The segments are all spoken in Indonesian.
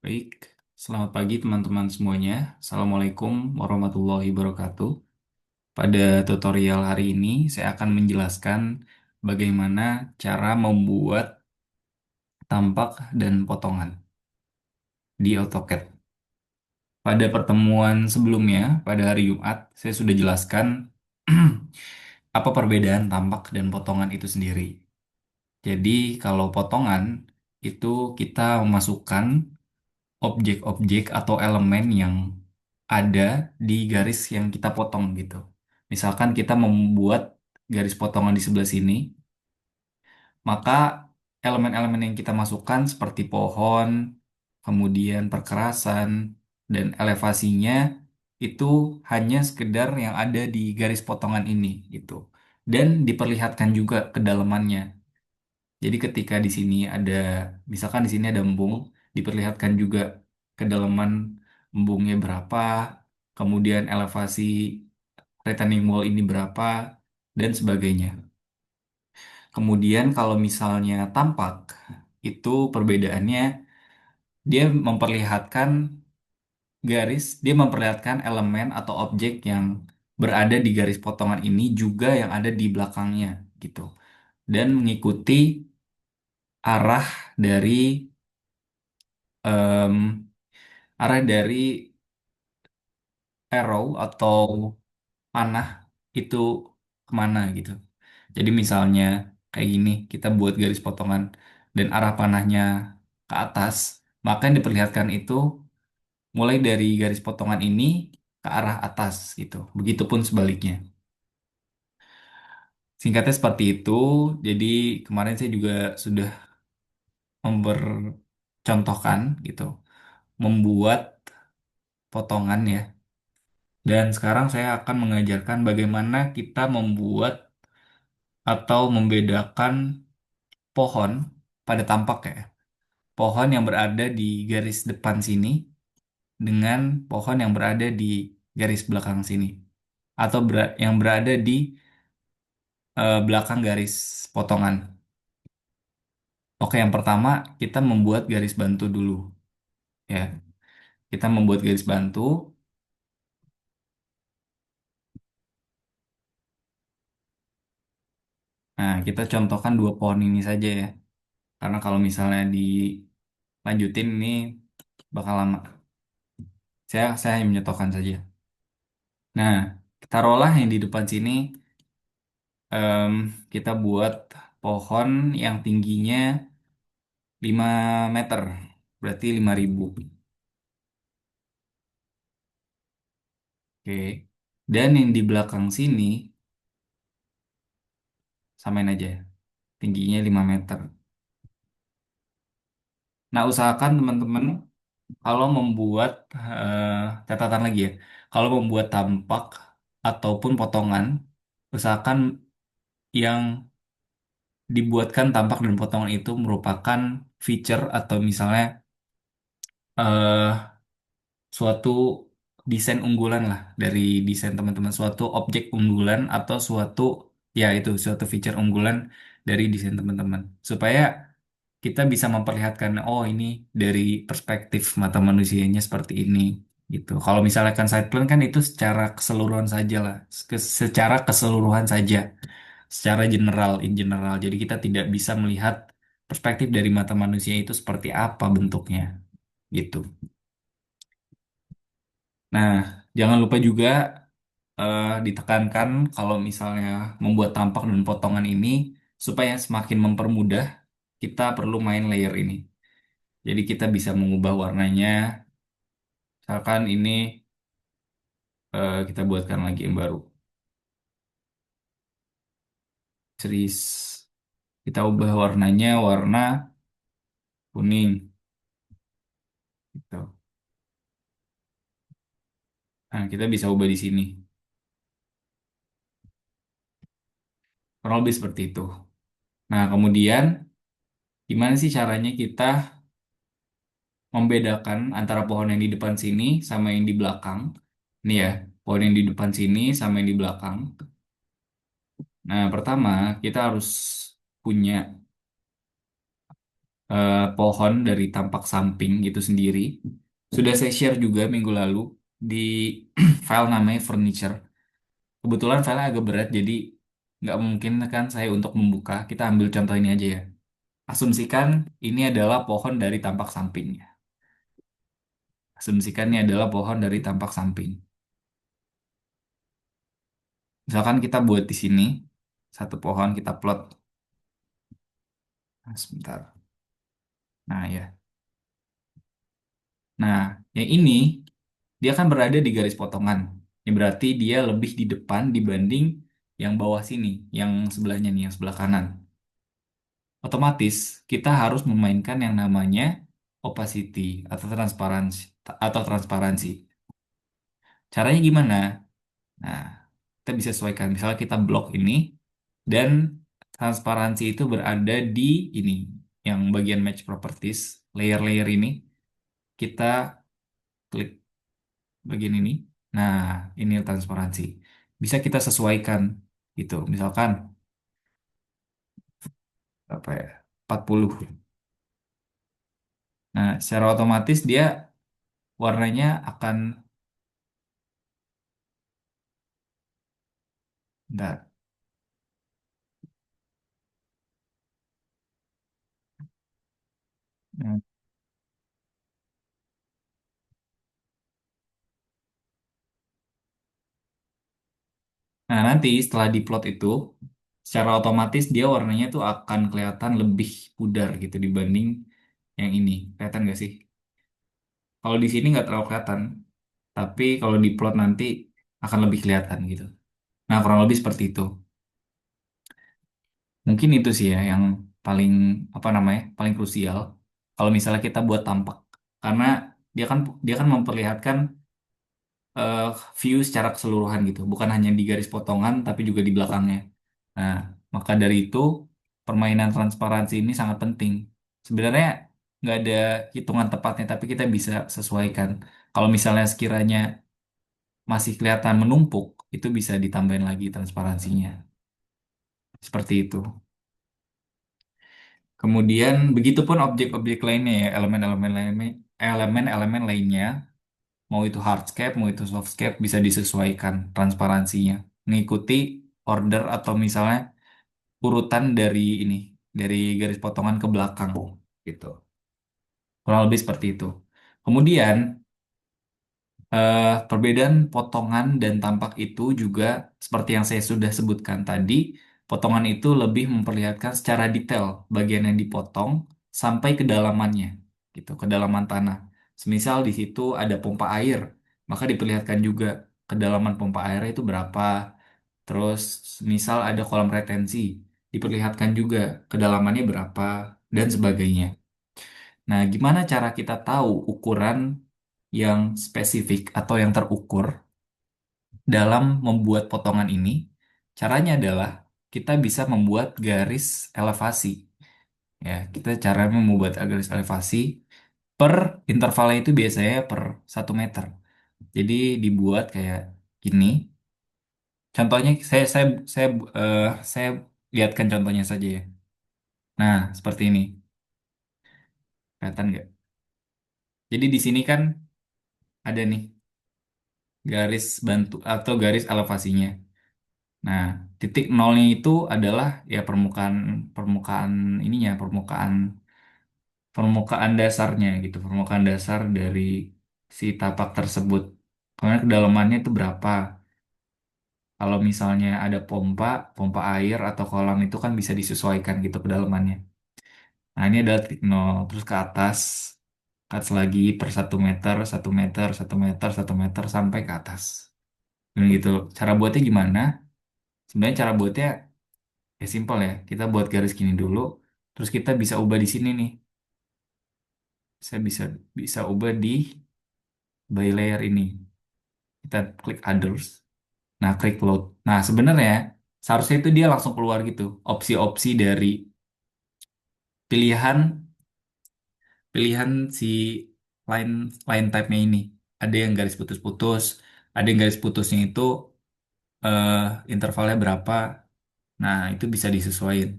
Baik, selamat pagi teman-teman semuanya. Assalamualaikum warahmatullahi wabarakatuh. Pada tutorial hari ini, saya akan menjelaskan bagaimana cara membuat tampak dan potongan di AutoCAD. Pada pertemuan sebelumnya, pada hari Jumat, saya sudah jelaskan apa perbedaan tampak dan potongan itu sendiri. Jadi, kalau potongan itu kita memasukkan objek-objek atau elemen yang ada di garis yang kita potong gitu. Misalkan kita membuat garis potongan di sebelah sini, maka elemen-elemen yang kita masukkan seperti pohon, kemudian perkerasan, dan elevasinya itu hanya sekedar yang ada di garis potongan ini gitu. Dan diperlihatkan juga kedalamannya. Jadi ketika di sini ada, misalkan di sini ada embung, diperlihatkan juga kedalaman embungnya berapa, kemudian elevasi retaining wall ini berapa, dan sebagainya. Kemudian kalau misalnya tampak, itu perbedaannya dia memperlihatkan dia memperlihatkan elemen atau objek yang berada di garis potongan ini juga yang ada di belakangnya gitu. Dan mengikuti arah dari em, arah dari arrow atau panah itu kemana gitu. Jadi misalnya kayak gini, kita buat garis potongan dan arah panahnya ke atas, maka yang diperlihatkan itu mulai dari garis potongan ini ke arah atas gitu. Begitupun sebaliknya. Singkatnya seperti itu. Jadi kemarin saya juga sudah mempercontohkan gitu, membuat potongan ya. Dan sekarang saya akan mengajarkan bagaimana kita membuat atau membedakan pohon pada tampak ya. Pohon yang berada di garis depan sini dengan pohon yang berada di garis belakang sini. Atau yang berada di belakang garis potongan. Oke, yang pertama kita membuat garis bantu dulu ya. Kita membuat garis bantu. Nah, kita contohkan dua pohon ini saja ya. Karena kalau misalnya dilanjutin ini bakal lama. Saya hanya menyontohkan saja. Nah, taruhlah yang di depan sini em, kita buat pohon yang tingginya 5 meter, berarti 5.000. Oke. Dan yang di belakang sini samain aja, tingginya 5 meter. Nah, usahakan teman-teman kalau membuat catatan lagi ya, kalau membuat tampak ataupun potongan, usahakan yang dibuatkan tampak dan potongan itu merupakan feature atau misalnya eh, suatu desain unggulan lah dari desain teman-teman, suatu objek unggulan atau suatu ya itu suatu feature unggulan dari desain teman-teman supaya kita bisa memperlihatkan oh ini dari perspektif mata manusianya seperti ini gitu. Kalau misalkan side plan kan itu secara keseluruhan saja lah, secara keseluruhan saja, secara general in general. Jadi kita tidak bisa melihat perspektif dari mata manusia itu seperti apa bentuknya gitu. Nah, jangan lupa juga ditekankan kalau misalnya membuat tampak dan potongan ini supaya semakin mempermudah, kita perlu main layer ini. Jadi kita bisa mengubah warnanya. Misalkan ini kita buatkan lagi yang baru. Series. Kita ubah warnanya warna kuning. Gitu. Nah, kita bisa ubah di sini. Kurang lebih seperti itu. Nah, kemudian gimana sih caranya kita membedakan antara pohon yang di depan sini sama yang di belakang? Ini ya, pohon yang di depan sini sama yang di belakang. Nah, pertama kita harus punya pohon dari tampak samping gitu sendiri. Sudah saya share juga minggu lalu di file namanya furniture. Kebetulan filenya agak berat, jadi nggak mungkin kan saya untuk membuka. Kita ambil contoh ini aja ya. Asumsikan ini adalah pohon dari tampak sampingnya. Asumsikan ini adalah pohon dari tampak samping. Misalkan kita buat di sini satu pohon kita plot. Nah, sebentar. Nah ya. Nah, yang ini dia kan berada di garis potongan. Ini berarti dia lebih di depan dibanding yang bawah sini, yang sebelahnya nih, yang sebelah kanan. Otomatis kita harus memainkan yang namanya opacity atau transparansi. Caranya gimana? Nah, kita bisa sesuaikan. Misalnya kita blok ini dan transparansi itu berada di ini, yang bagian match properties, layer-layer ini kita klik bagian ini. Nah, ini transparansi. Bisa kita sesuaikan gitu. Misalkan apa ya? 40. Nah, secara otomatis dia warnanya akan bentar. Nah, nanti setelah diplot itu, secara otomatis dia warnanya tuh akan kelihatan lebih pudar gitu dibanding yang ini. Kelihatan nggak sih? Kalau di sini nggak terlalu kelihatan, tapi kalau diplot nanti akan lebih kelihatan gitu. Nah, kurang lebih seperti itu. Mungkin itu sih ya yang paling apa namanya, paling krusial. Kalau misalnya kita buat tampak, karena dia kan memperlihatkan eh, view secara keseluruhan gitu, bukan hanya di garis potongan tapi juga di belakangnya. Nah, maka dari itu permainan transparansi ini sangat penting. Sebenarnya nggak ada hitungan tepatnya, tapi kita bisa sesuaikan. Kalau misalnya sekiranya masih kelihatan menumpuk, itu bisa ditambahin lagi transparansinya. Seperti itu. Kemudian begitupun objek-objek lainnya ya, elemen-elemen lainnya, mau itu hardscape, mau itu softscape, bisa disesuaikan transparansinya. Mengikuti order atau misalnya urutan dari ini, dari garis potongan ke belakang gitu. Kurang lebih seperti itu. Kemudian perbedaan potongan dan tampak itu juga seperti yang saya sudah sebutkan tadi, potongan itu lebih memperlihatkan secara detail bagian yang dipotong sampai kedalamannya, gitu, kedalaman tanah. Semisal di situ ada pompa air, maka diperlihatkan juga kedalaman pompa airnya itu berapa. Terus, misal ada kolam retensi, diperlihatkan juga kedalamannya berapa dan sebagainya. Nah, gimana cara kita tahu ukuran yang spesifik atau yang terukur dalam membuat potongan ini? Caranya adalah kita bisa membuat garis elevasi. Ya, kita cara membuat garis elevasi per intervalnya itu biasanya per 1 meter. Jadi dibuat kayak gini. Contohnya saya lihatkan contohnya saja ya. Nah, seperti ini. Kelihatan nggak? Jadi di sini kan ada nih garis bantu atau garis elevasinya. Nah, titik nolnya itu adalah ya permukaan permukaan ininya, permukaan permukaan dasarnya gitu, permukaan dasar dari si tapak tersebut. Kemudian kedalamannya itu berapa? Kalau misalnya ada pompa, pompa air atau kolam itu kan bisa disesuaikan gitu kedalamannya. Nah, ini adalah titik nol, terus ke atas, lagi per 1 meter, 1 meter, 1 meter, 1 meter sampai ke atas. Dan gitu. Cara buatnya gimana? Sebenarnya cara buatnya ya simpel ya. Kita buat garis gini dulu, terus kita bisa ubah di sini nih. Saya bisa bisa ubah di by layer ini. Kita klik others. Nah, klik load. Nah, sebenarnya seharusnya itu dia langsung keluar gitu. Opsi-opsi dari pilihan pilihan si line line type-nya ini. Ada yang garis putus-putus, ada yang garis putusnya itu eh, intervalnya berapa. Nah, itu bisa disesuaikan.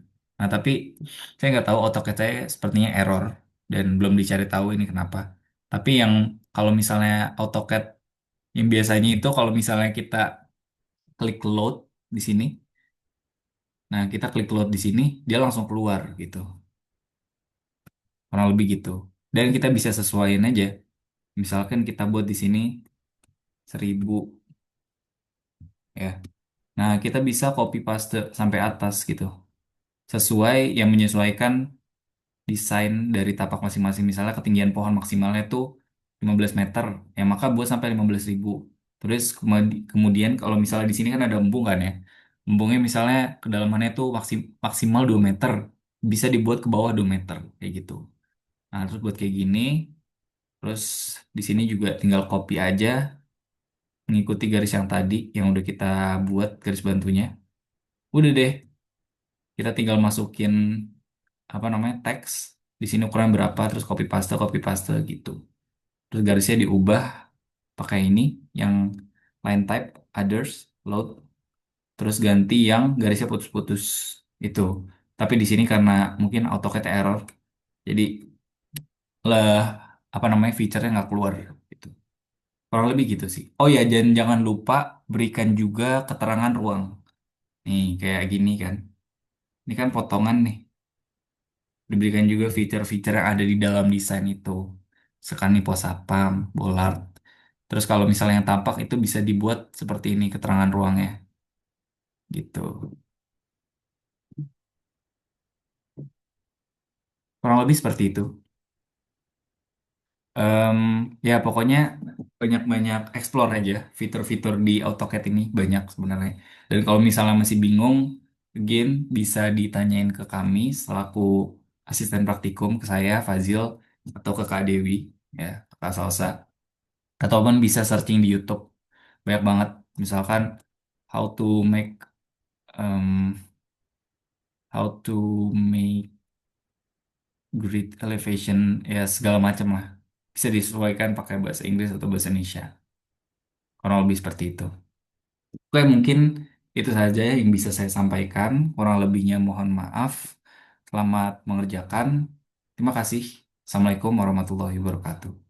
Nah, tapi saya nggak tahu AutoCAD saya sepertinya error dan belum dicari tahu ini kenapa. Tapi yang kalau misalnya AutoCAD yang biasanya itu kalau misalnya kita klik load di sini, nah kita klik load di sini, dia langsung keluar gitu. Kurang lebih gitu. Dan kita bisa sesuaiin aja. Misalkan kita buat di sini 1000 ya. Nah, kita bisa copy paste sampai atas gitu. Sesuai yang menyesuaikan desain dari tapak masing-masing. Misalnya ketinggian pohon maksimalnya tuh 15 meter, ya maka buat sampai 15.000. Terus kemudian kalau misalnya di sini kan ada embung kan ya. Embungnya misalnya kedalamannya tuh maksimal 2 meter, bisa dibuat ke bawah 2 meter kayak gitu. Nah, terus buat kayak gini, terus di sini juga tinggal copy aja mengikuti garis yang tadi yang udah kita buat garis bantunya. Udah deh, kita tinggal masukin apa namanya teks di sini ukuran berapa terus copy paste gitu. Terus garisnya diubah pakai ini yang line type others load terus ganti yang garisnya putus-putus itu. Tapi di sini karena mungkin AutoCAD error jadi lah apa namanya feature-nya nggak keluar gitu. Kurang lebih gitu sih. Oh ya, dan jangan lupa berikan juga keterangan ruang. Nih kayak gini kan. Ini kan potongan nih. Diberikan juga fitur-fitur yang ada di dalam desain itu. Sekani posapam, bollard. Terus kalau misalnya yang tampak itu bisa dibuat seperti ini keterangan ruangnya. Gitu. Kurang lebih seperti itu. Em, ya pokoknya banyak-banyak explore aja fitur-fitur di AutoCAD ini banyak sebenarnya. Dan kalau misalnya masih bingung, again bisa ditanyain ke kami selaku asisten praktikum ke saya Fazil atau ke Kak Dewi ya, ke Kak Salsa. Ataupun bisa searching di YouTube. Banyak banget. Misalkan how to make um, how to make grid elevation ya segala macam lah. Bisa disesuaikan pakai bahasa Inggris atau bahasa Indonesia. Kurang lebih seperti itu. Oke, mungkin itu saja yang bisa saya sampaikan. Kurang lebihnya mohon maaf. Selamat mengerjakan. Terima kasih. Assalamualaikum warahmatullahi wabarakatuh.